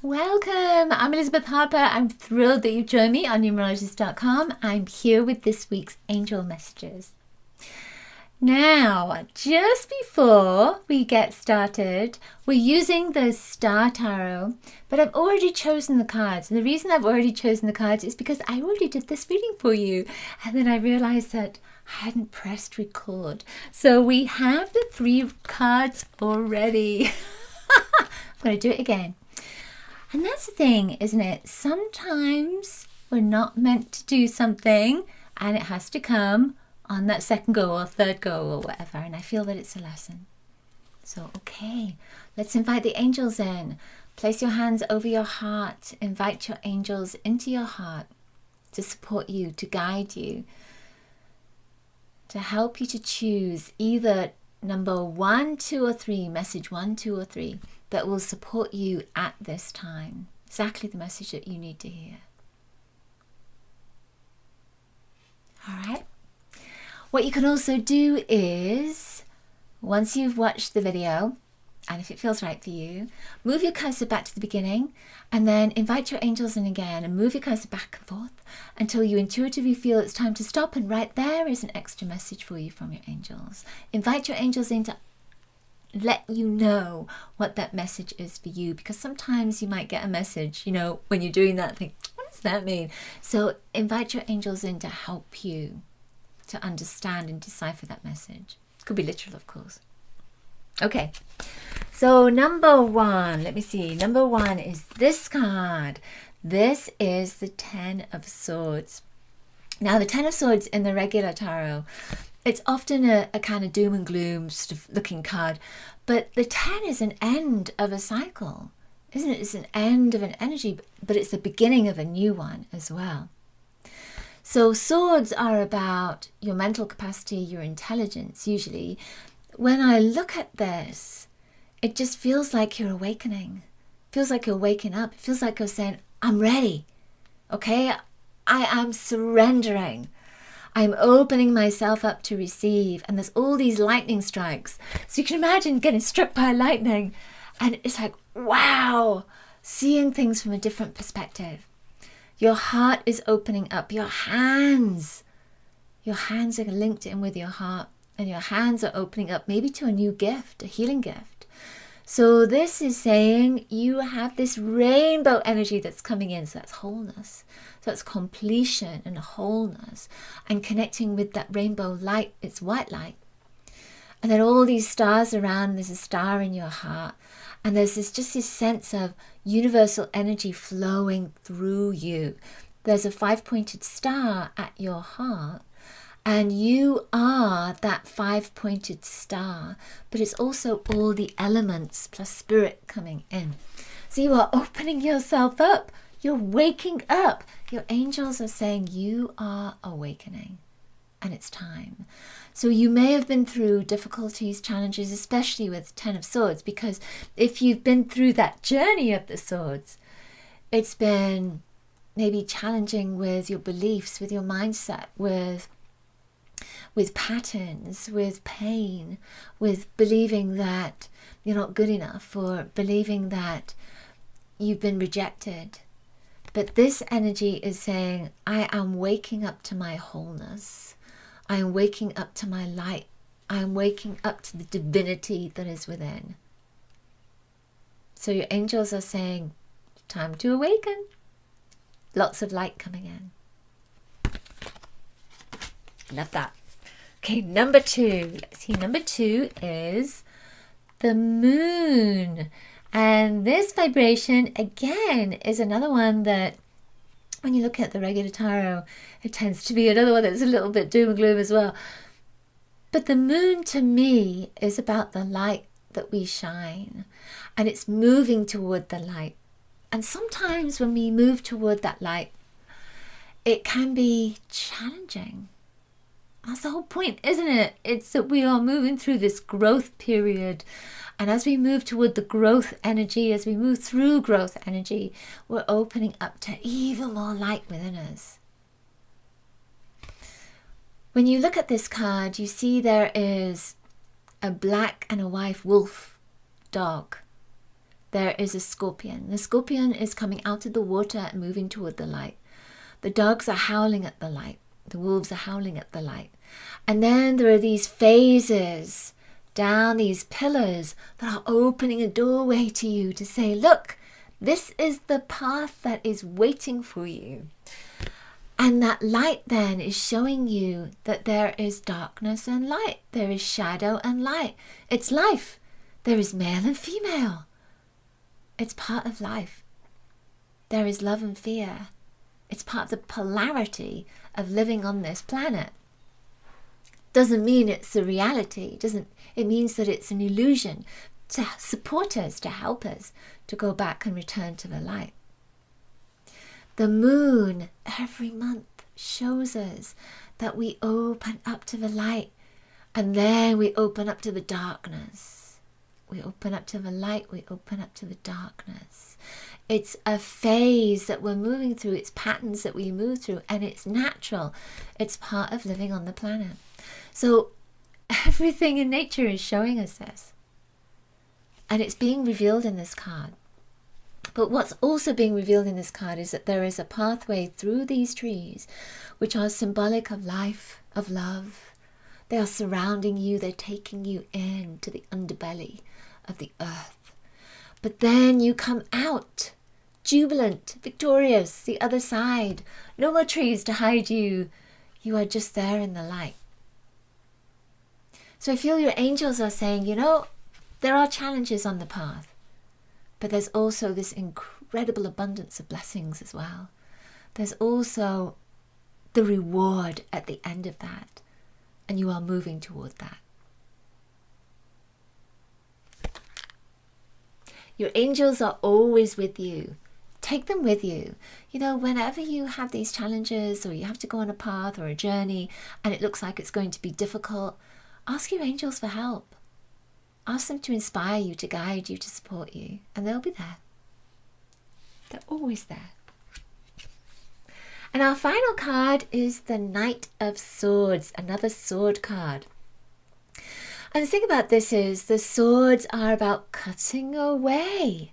Welcome! I'm Elizabeth Harper. I'm thrilled that you've joined me on numerologist.com. I'm here with this week's angel messages. Now, just before we get started, we're using the Star Tarot, but I've already chosen the cards. And the reason I've already chosen the cards is because I already did this reading for you. And then I realized that I hadn't pressed record. So we have the 3 cards already. I'm going to do it again. And that's the thing, isn't it? Sometimes we're not meant to do something and it has to come on that second go or third go or whatever. And I feel that it's a lesson. So, okay, let's invite the angels in. Place your hands over your heart. Invite your angels into your heart to support you, to guide you, to help you to choose either number 1, 2, or 3, message 1, 2, or 3. That will support you at this time. Exactly the message that you need to hear. All right. What you can also do is, once you've watched the video, and if it feels right for you, move your cursor back to the beginning and then invite your angels in again and move your cursor back and forth until you intuitively feel it's time to stop. And right there is an extra message for you from your angels. Invite your angels in to let you know what that message is for you, because sometimes you might get a message, when you're doing that, think, what does that mean? So invite your angels in to help you to understand and decipher that message. It could be literal, of course. Okay, so number 1, let me see. Number 1 is this card. This is the 10 of Swords. Now, the 10 of Swords in the regular tarot, it's often a kind of doom and gloom sort of looking card, but the 10 is an end of a cycle, isn't it? It's an end of an energy, but it's the beginning of a new one as well. So swords are about your mental capacity, your intelligence, usually. When I look at this, it just feels like you're awakening. It feels like you're waking up. It feels like you're saying, I'm ready. Okay, I am surrendering. I'm opening myself up to receive. And there's all these lightning strikes. So you can imagine getting struck by lightning. And it's like, wow, seeing things from a different perspective. Your heart is opening up. Your hands are linked in with your heart. And your hands are opening up maybe to a new gift, a healing gift. So this is saying you have this rainbow energy that's coming in. So that's wholeness. So that's completion and wholeness. And connecting with that rainbow light. It's white light. And then all these stars around. There's a star in your heart. And there's just this sense of universal energy flowing through you. There's a 5-pointed star at your heart. And you are that 5-pointed star, but it's also all the elements plus spirit coming in. So you are opening yourself up. You're waking up. Your angels are saying you are awakening and it's time. So you may have been through difficulties, challenges, especially with 10 of Swords, because if you've been through that journey of the swords, it's been maybe challenging with your beliefs, with your mindset, with patterns, with pain, with believing that you're not good enough or believing that you've been rejected. But this energy is saying, I am waking up to my wholeness. I am waking up to my light. I am waking up to the divinity that is within. So your angels are saying, time to awaken. Lots of light coming in. Love that. Okay, number 2. Let's see, number 2 is the moon. And this vibration, again, is another one that, when you look at the regular tarot, it tends to be another one that's a little bit doom and gloom as well. But the moon, to me, is about the light that we shine. And it's moving toward the light. And sometimes when we move toward that light, it can be challenging. That's the whole point, isn't it? It's that we are moving through this growth period. And as we move toward the growth energy, as we move through growth energy, we're opening up to even more light within us. When you look at this card, you see there is a black and a white wolf dog there is a scorpion. The scorpion is coming out of the water and moving toward the light. The dogs are howling at the light. The wolves are howling at the light. And then there are these phases down these pillars that are opening a doorway to you to say, look, this is the path that is waiting for you. And that light then is showing you that there is darkness and light. There is shadow and light. It's life. There is male and female. It's part of life. There is love and fear. It's part of the polarity of living on this planet. Doesn't mean it's a reality. It means that it's an illusion to support us, to help us to go back and return to the light. The moon every month shows us that we open up to the light, and then we open up to the darkness. We open up to the light, we open up to the darkness. It's a phase that we're moving through. It's patterns that we move through, and it's natural. It's part of living on the planet. So everything in nature is showing us this. And it's being revealed in this card. But what's also being revealed in this card is that there is a pathway through these trees which are symbolic of life, of love. They are surrounding you. They're taking you into the underbelly of the earth. But then you come out jubilant, victorious, the other side. No more trees to hide you. You are just there in the light. So I feel your angels are saying, you know, there are challenges on the path. But there's also this incredible abundance of blessings as well. There's also the reward at the end of that. And you are moving toward that. Your angels are always with you. Take them with you. You know, whenever you have these challenges or you have to go on a path or a journey and it looks like it's going to be difficult, ask your angels for help. Ask them to inspire you, to guide you, to support you, and they'll be there. They're always there. And our final card is the Knight of Swords, another sword card. And the thing about this is the swords are about cutting away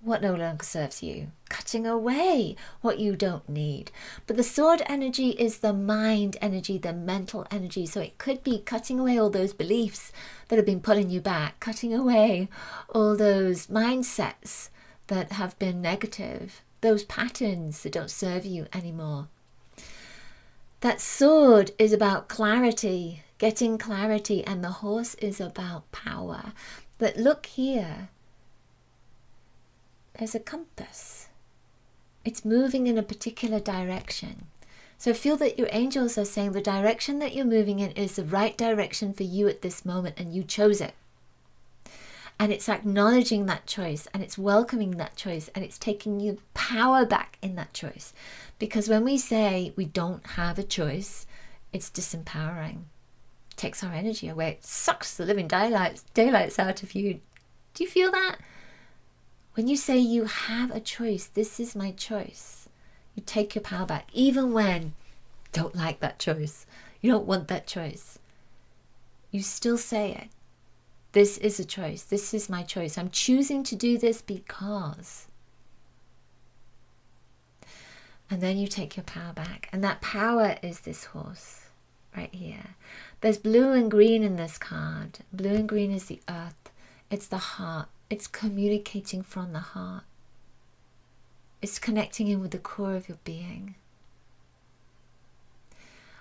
what no longer serves you, cutting away what you don't need. But the sword energy is the mind energy, the mental energy. So it could be cutting away all those beliefs that have been pulling you back, cutting away all those mindsets that have been negative, those patterns that don't serve you anymore. That sword is about clarity, getting clarity, and the horse is about power. But look here. There's a compass. It's moving in a particular direction. So feel that your angels are saying the direction that you're moving in is the right direction for you at this moment, and you chose it. And it's acknowledging that choice, and it's welcoming that choice, and it's taking you power back in that choice. Because when we say we don't have a choice, it's disempowering. It takes our energy away. It sucks the living daylights out of you. Do you feel that? When you say you have a choice, this is my choice, you take your power back, even when you don't like that choice, you don't want that choice. You still say it. This is a choice. This is my choice. I'm choosing to do this because. And then you take your power back. And that power is this horse right here. There's blue and green in this card. Blue and green is the earth. It's the heart. It's communicating from the heart. It's connecting in with the core of your being.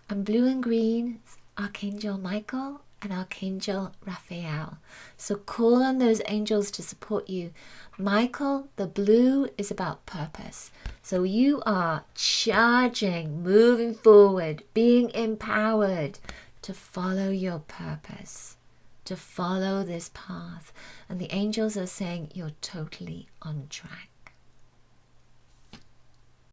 And blue and green is Archangel Michael and Archangel Raphael. So call on those angels to support you. Michael, the blue, is about purpose. So you are charging, moving forward, being empowered to follow your purpose, to follow this path. And the angels are saying you're totally on track.